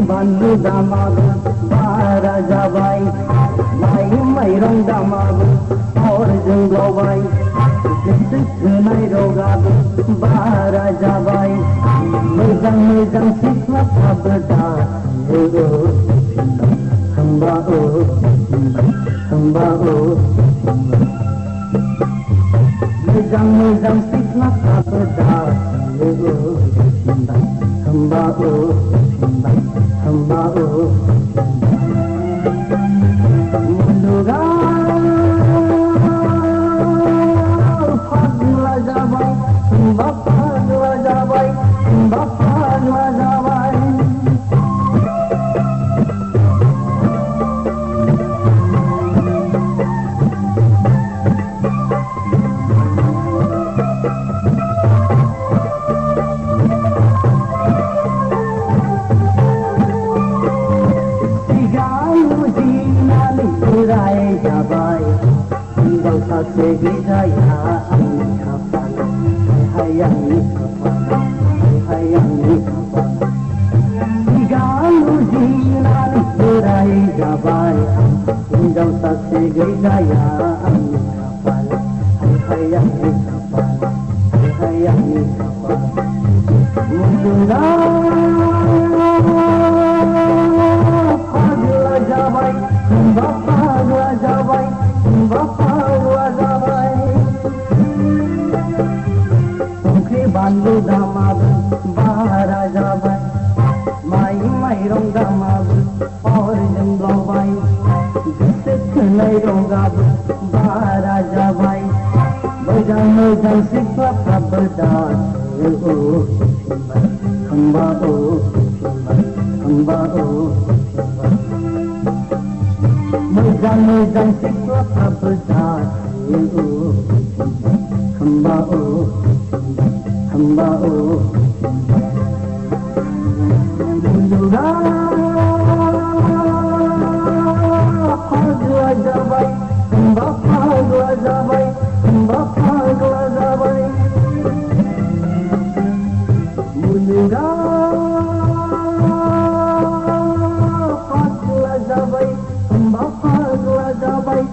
Bandu damagu bara jabai mai mai rong damagu or jeng lobai sik nai rogagu bara jabai mejang sikla sabda hamba mejang sikla sabda hamba Muluga Pagla jabai Bapagla jabai jabai tinggal sate gejaya angin kapal hayang ni kapal digalu jinan berai jabai tinggal sate gejaya angin kapal hayang ni kapal Pagla jabai Bapagla jabai Tungki bandu damagu bara jabai mai mai rong damagu or jeng lobai gisik nai rogagu bara jabai mejang sikla sabda hamba mejang sikla sabda hamba Muluga Pagla jabai Bapagla jabai Muluga Pagla jabai Bapagla jabai